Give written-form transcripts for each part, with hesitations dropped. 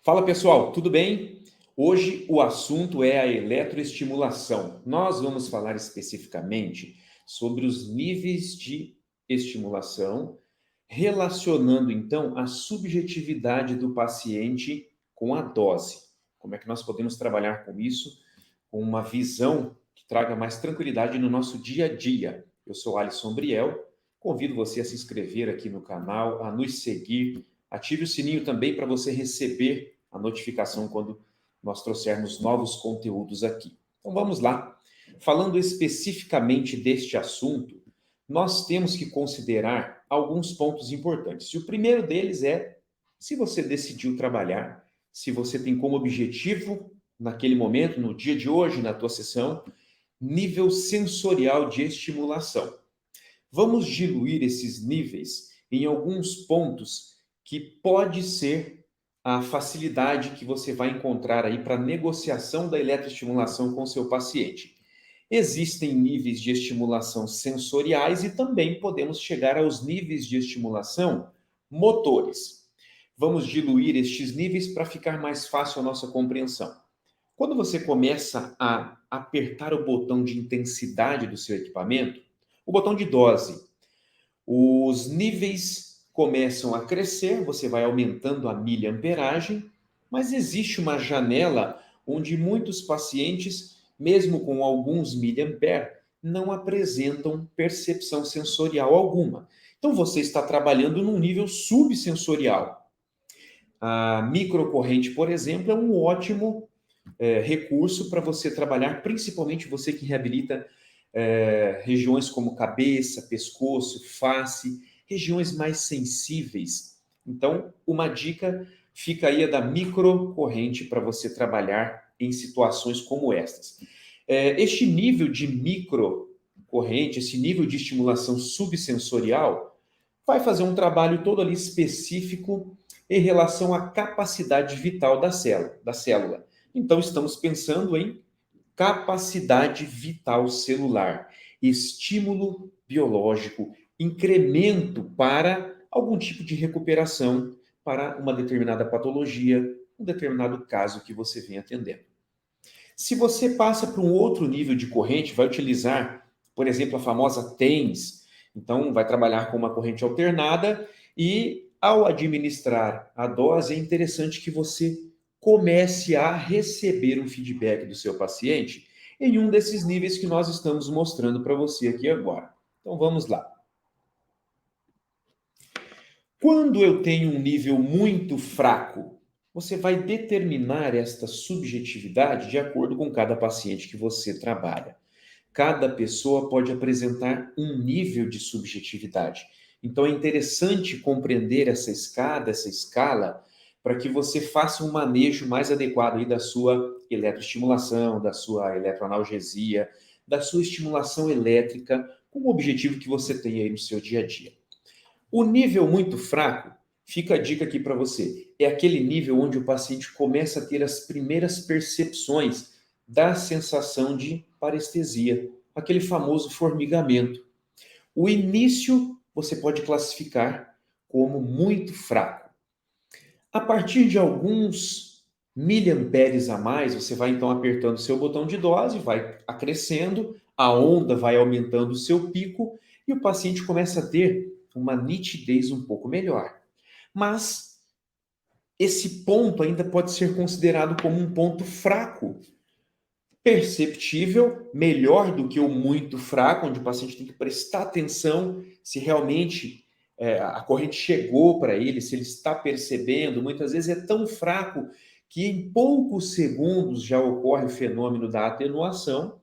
Fala pessoal, tudo bem? Hoje o assunto é a eletroestimulação. Nós vamos falar especificamente sobre os níveis de estimulação, relacionando então a subjetividade do paciente com a dose. Como é que nós podemos trabalhar com isso, com uma visão que traga mais tranquilidade no nosso dia a dia. Eu sou Alisson Briel, convido você a se inscrever aqui no canal, a nos seguir, ative o sininho também para você receber a notificação quando nós trouxermos novos conteúdos aqui. Então vamos lá. Falando especificamente deste assunto, nós temos que considerar alguns pontos importantes. E o primeiro deles é se você decidiu trabalhar, se você tem como objetivo, naquele momento, no dia de hoje, na tua sessão, nível sensorial de estimulação. Vamos diluir esses níveis em alguns pontos que pode ser a facilidade que você vai encontrar aí para negociação da eletroestimulação com seu paciente. Existem níveis de estimulação sensoriais e também podemos chegar aos níveis de estimulação motores. Vamos diluir estes níveis para ficar mais fácil a nossa compreensão. Quando você começa a apertar o botão de intensidade do seu equipamento, o botão de dose, os níveis começam a crescer, você vai aumentando a miliamperagem, mas existe uma janela onde muitos pacientes, mesmo com alguns miliampere, não apresentam percepção sensorial alguma. Então você está trabalhando num nível subsensorial. A microcorrente, por exemplo, é um ótimo recurso para você trabalhar, principalmente você que reabilita regiões como cabeça, pescoço, face, regiões mais sensíveis. Então, uma dica fica aí a da microcorrente para você trabalhar em situações como estas. Este nível de microcorrente, esse nível de estimulação subsensorial, vai fazer um trabalho todo ali específico em relação à capacidade vital da célula. Então, estamos pensando em capacidade vital celular, estímulo biológico, incremento para algum tipo de recuperação para uma determinada patologia, um determinado caso que você vem atendendo. Se você passa para um outro nível de corrente, vai utilizar, por exemplo, a famosa TENS, então vai trabalhar com uma corrente alternada e ao administrar a dose é interessante que você comece a receber um feedback do seu paciente em um desses níveis que nós estamos mostrando para você aqui agora. Então vamos lá. Quando eu tenho um nível muito fraco, você vai determinar esta subjetividade de acordo com cada paciente que você trabalha. Cada pessoa pode apresentar um nível de subjetividade. Então é interessante compreender essa escala, para que você faça um manejo mais adequado aí da sua eletroestimulação, da sua eletroanalgesia, da sua estimulação elétrica, com o objetivo que você tem aí no seu dia a dia. O nível muito fraco, fica a dica aqui para você, é aquele nível onde o paciente começa a ter as primeiras percepções da sensação de parestesia, aquele famoso formigamento. O início você pode classificar como muito fraco. A partir de alguns miliamperes a mais, você vai então apertando o seu botão de dose, vai acrescendo, a onda vai aumentando o seu pico e o paciente começa a ter uma nitidez um pouco melhor. Mas esse ponto ainda pode ser considerado como um ponto fraco, perceptível, melhor do que o muito fraco, onde o paciente tem que prestar atenção se realmente a corrente chegou para ele, se ele está percebendo. Muitas vezes é tão fraco que em poucos segundos já ocorre o fenômeno da atenuação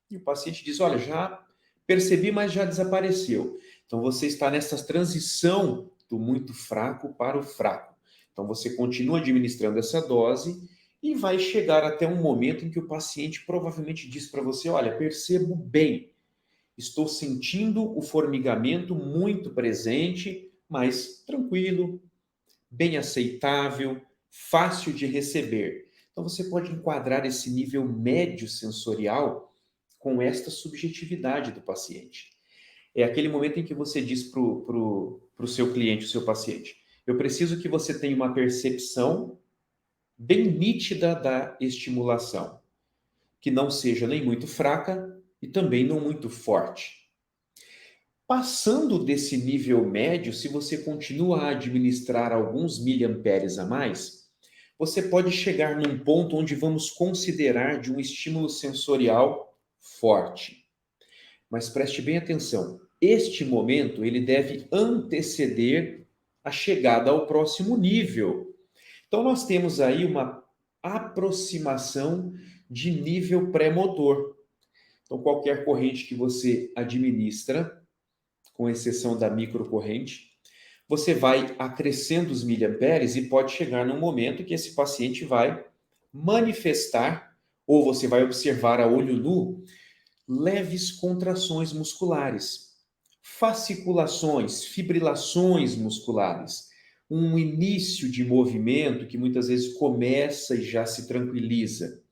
e o paciente diz: olha, já percebi, mas já desapareceu. Então você está nessa transição do muito fraco para o fraco. Então você continua administrando essa dose e vai chegar até um momento em que o paciente provavelmente diz para você: olha, percebo bem, estou sentindo o formigamento muito presente, mas tranquilo, bem aceitável, fácil de receber. Então você pode enquadrar esse nível médio sensorial com esta subjetividade do paciente. É aquele momento em que você diz para o seu cliente, o seu paciente: eu preciso que você tenha uma percepção bem nítida da estimulação, que não seja nem muito fraca e também não muito forte. Passando desse nível médio, se você continua a administrar alguns miliamperes a mais, você pode chegar num ponto onde vamos considerar de um estímulo sensorial forte. Mas preste bem atenção, este momento ele deve anteceder a chegada ao próximo nível. Então nós temos aí uma aproximação de nível pré-motor. Então qualquer corrente que você administra, com exceção da microcorrente, você vai acrescendo os miliamperes e pode chegar num momento que esse paciente vai manifestar, ou você vai observar a olho nu, leves contrações musculares, fasciculações, fibrilações musculares, um início de movimento que muitas vezes começa e já se tranquiliza.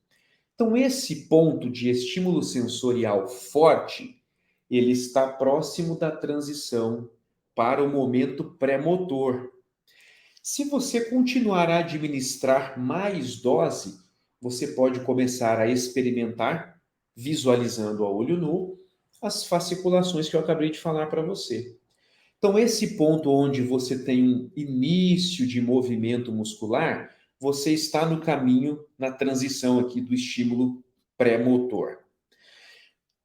Então, esse ponto de estímulo sensorial forte, ele está próximo da transição para o momento pré-motor. Se você continuar a administrar mais dose, você pode começar a experimentar, visualizando a olho nu, as fasciculações que eu acabei de falar para você. Então, esse ponto onde você tem um início de movimento muscular, você está no caminho, na transição aqui do estímulo pré-motor.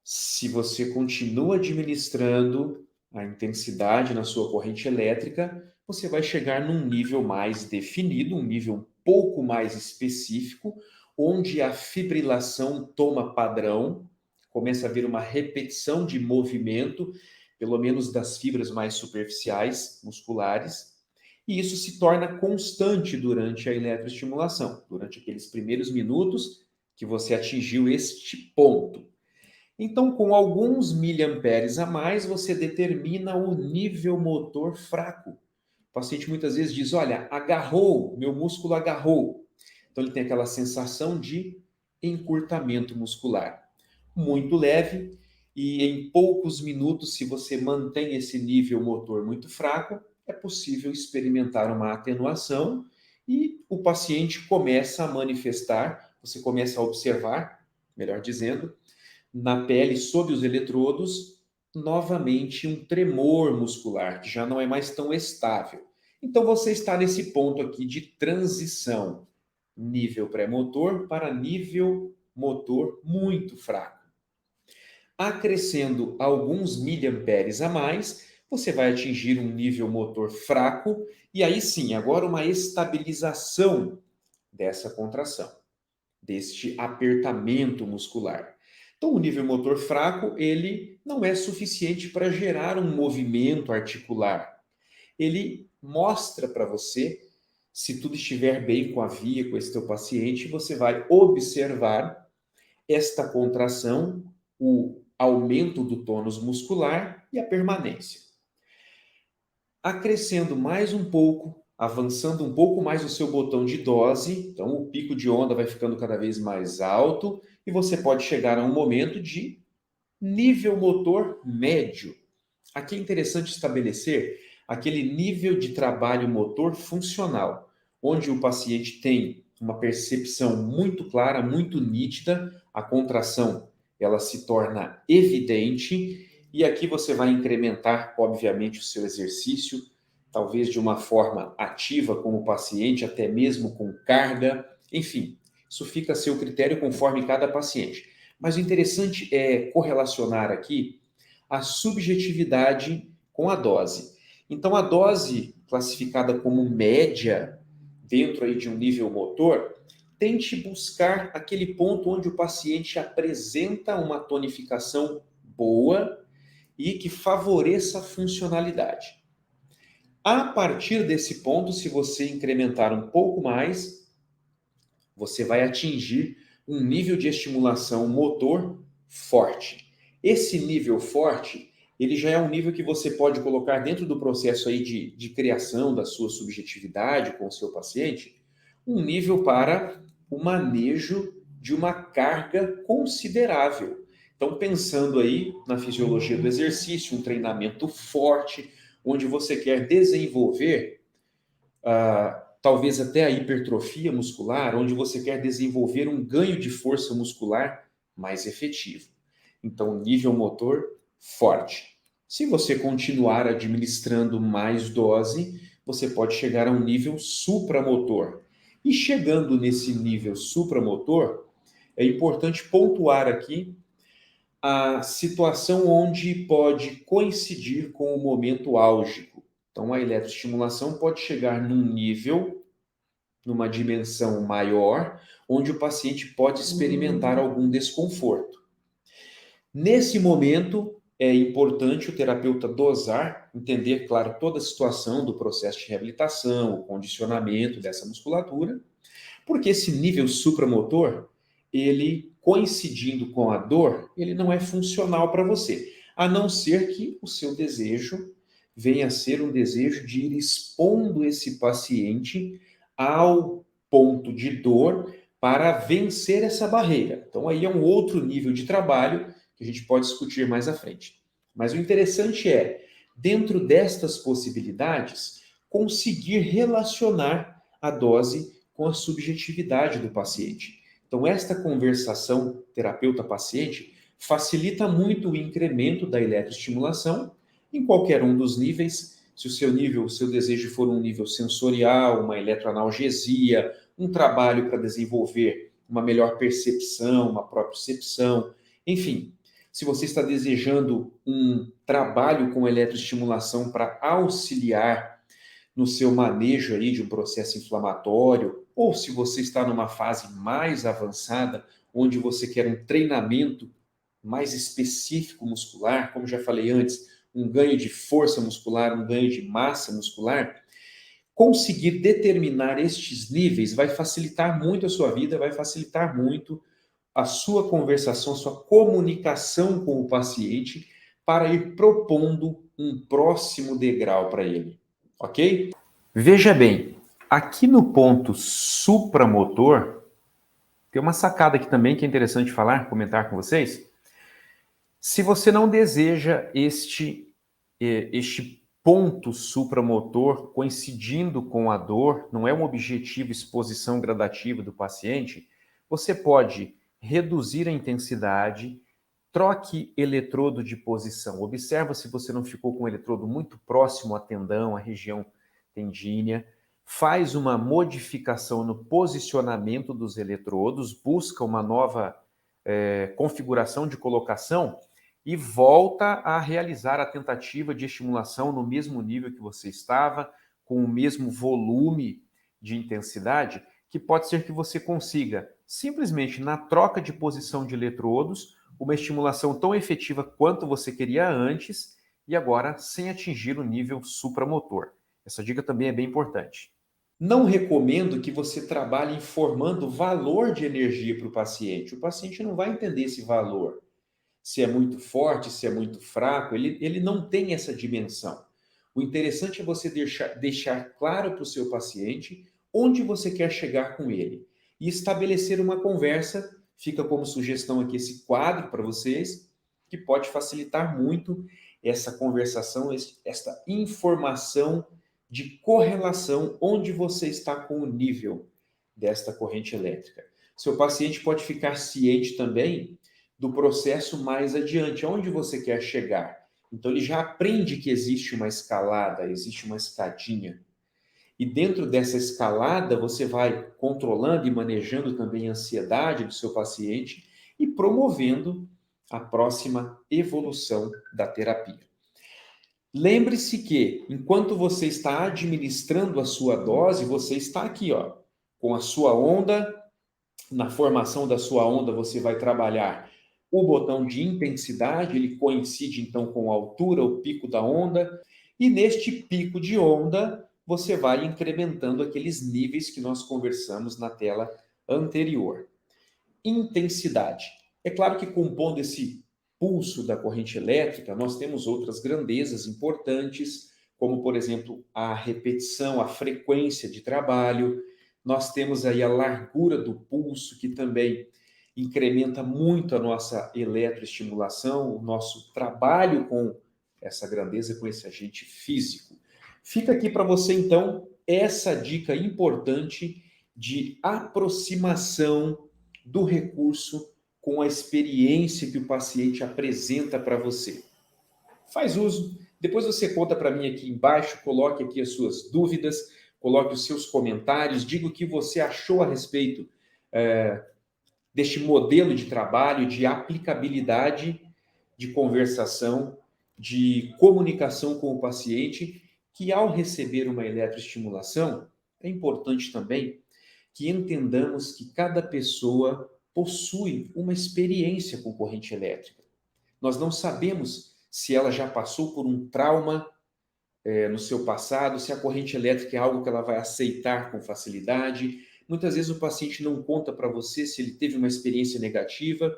Se você continua administrando a intensidade na sua corrente elétrica, você vai chegar num nível mais definido, um nível um pouco mais específico, onde a fibrilação toma padrão, começa a haver uma repetição de movimento, pelo menos das fibras mais superficiais musculares, e isso se torna constante durante a eletroestimulação, durante aqueles primeiros minutos que você atingiu este ponto. Então, com alguns miliamperes a mais, você determina o nível motor fraco. O paciente muitas vezes diz: olha, agarrou, meu músculo agarrou. Então, ele tem aquela sensação de encurtamento muscular. Muito leve, e em poucos minutos, se você mantém esse nível motor muito fraco, é possível experimentar uma atenuação e o paciente começa a manifestar, você começa a observar, melhor dizendo, na pele, sob os eletrodos, novamente um tremor muscular, que já não é mais tão estável. Então você está nesse ponto aqui de transição, nível pré-motor para nível motor muito fraco. Acrescendo alguns miliamperes a mais, você vai atingir um nível motor fraco e aí sim, agora uma estabilização dessa contração, deste apertamento muscular. Então, o nível motor fraco, ele não é suficiente para gerar um movimento articular. Ele mostra para você, se tudo estiver bem com a via, com esse teu paciente, você vai observar esta contração, o aumento do tônus muscular e a permanência. Acrescendo mais um pouco, avançando um pouco mais o seu botão de dose, então o pico de onda vai ficando cada vez mais alto e você pode chegar a um momento de nível motor médio. Aqui é interessante estabelecer aquele nível de trabalho motor funcional, onde o paciente tem uma percepção muito clara, muito nítida, a contração ela se torna evidente e aqui você vai incrementar, obviamente, o seu exercício, talvez de uma forma ativa com o paciente, até mesmo com carga, enfim, isso fica a seu critério conforme cada paciente. Mas o interessante é correlacionar aqui a subjetividade com a dose. Então, a dose classificada como média, dentro aí de um nível motor, tente buscar aquele ponto onde o paciente apresenta uma tonificação boa e que favoreça a funcionalidade. A partir desse ponto, se você incrementar um pouco mais, você vai atingir um nível de estimulação motor forte. Esse nível forte, ele já é um nível que você pode colocar dentro do processo aí de criação da sua subjetividade com o seu paciente, um nível para o manejo de uma carga considerável. Então, pensando aí na fisiologia do exercício, um treinamento forte, onde você quer desenvolver talvez até a hipertrofia muscular, onde você quer desenvolver um ganho de força muscular mais efetivo. Então, nível motor forte. Se você continuar administrando mais dose, você pode chegar a um nível supramotor. E chegando nesse nível supramotor, é importante pontuar aqui a situação onde pode coincidir com o momento álgico. Então, a eletroestimulação pode chegar num nível, numa dimensão maior, onde o paciente pode experimentar algum desconforto. Nesse momento, é importante o terapeuta dosar, entender, claro, toda a situação do processo de reabilitação, o condicionamento dessa musculatura, porque esse nível supramotor, ele coincidindo com a dor, ele não é funcional para você, a não ser que o seu desejo venha a ser um desejo de ir expondo esse paciente ao ponto de dor para vencer essa barreira. Então aí é um outro nível de trabalho que a gente pode discutir mais à frente. Mas o interessante é, dentro destas possibilidades, conseguir relacionar a dose com a subjetividade do paciente. Então, esta conversação terapeuta-paciente facilita muito o incremento da eletroestimulação em qualquer um dos níveis. Se o seu nível, o seu desejo for um nível sensorial, uma eletroanalgesia, um trabalho para desenvolver uma melhor percepção, uma propriocepção, enfim, se você está desejando um trabalho com eletroestimulação para auxiliar no seu manejo aí de um processo inflamatório, ou se você está numa fase mais avançada, onde você quer um treinamento mais específico muscular, como já falei antes, um ganho de força muscular, um ganho de massa muscular, conseguir determinar estes níveis vai facilitar muito a sua vida, vai facilitar muito a sua conversação, a sua comunicação com o paciente para ir propondo um próximo degrau para ele, ok? Veja bem, aqui no ponto supramotor, tem uma sacada aqui também que é interessante falar, comentar com vocês. Se você não deseja este ponto supramotor coincidindo com a dor, não é um objetivo exposição gradativa do paciente, você pode reduzir a intensidade, troque eletrodo de posição. Observa se você não ficou com o eletrodo muito próximo ao tendão, à região tendínea, faz uma modificação no posicionamento dos eletrodos, busca uma nova configuração de colocação e volta a realizar a tentativa de estimulação no mesmo nível que você estava, com o mesmo volume de intensidade, que pode ser que você consiga, simplesmente na troca de posição de eletrodos, uma estimulação tão efetiva quanto você queria antes e agora sem atingir o nível supramotor. Essa dica também é bem importante. Não recomendo que você trabalhe informando valor de energia para o paciente. O paciente não vai entender esse valor. Se é muito forte, se é muito fraco, ele não tem essa dimensão. O interessante é você deixar claro para o seu paciente onde você quer chegar com ele e estabelecer uma conversa. Fica como sugestão aqui esse quadro para vocês, que pode facilitar muito essa conversação, esta informação de correlação onde você está com o nível desta corrente elétrica. Seu paciente pode ficar ciente também do processo mais adiante, aonde você quer chegar. Então ele já aprende que existe uma escalada, existe uma escadinha. E dentro dessa escalada você vai controlando e manejando também a ansiedade do seu paciente e promovendo a próxima evolução da terapia. Lembre-se que, enquanto você está administrando a sua dose, você está aqui, ó, com a sua onda. Na formação da sua onda, você vai trabalhar o botão de intensidade, ele coincide então com a altura, o pico da onda, e neste pico de onda, você vai incrementando aqueles níveis que nós conversamos na tela anterior. Intensidade. É claro que compondo esse pulso da corrente elétrica, nós temos outras grandezas importantes, como, por exemplo, a repetição, a frequência de trabalho. Nós temos aí a largura do pulso, que também incrementa muito a nossa eletroestimulação, o nosso trabalho com essa grandeza, com esse agente físico. Fica aqui para você, então, essa dica importante de aproximação do recurso com a experiência que o paciente apresenta para você. Faz uso, depois você conta para mim aqui embaixo, coloque aqui as suas dúvidas, coloque os seus comentários, diga o que você achou a respeito deste modelo de trabalho, de aplicabilidade de conversação, de comunicação com o paciente, que ao receber uma eletroestimulação, é importante também que entendamos que cada pessoa possui uma experiência com corrente elétrica. Nós não sabemos se ela já passou por um trauma no seu passado, se a corrente elétrica é algo que ela vai aceitar com facilidade. Muitas vezes o paciente não conta para você se ele teve uma experiência negativa.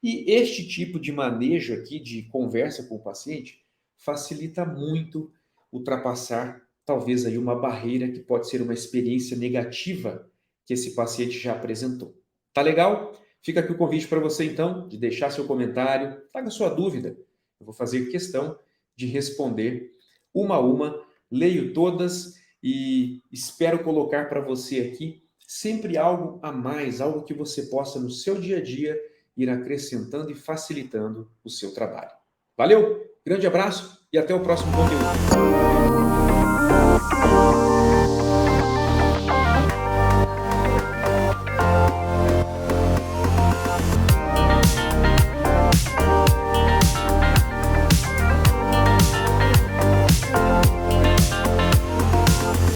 E este tipo de manejo aqui, de conversa com o paciente, facilita muito ultrapassar talvez aí uma barreira que pode ser uma experiência negativa que esse paciente já apresentou. Tá legal? Fica aqui o convite para você então, de deixar seu comentário, traga sua dúvida. Eu vou fazer questão de responder uma a uma, leio todas e espero colocar para você aqui sempre algo a mais, algo que você possa no seu dia a dia ir acrescentando e facilitando o seu trabalho. Valeu, grande abraço e até o próximo conteúdo.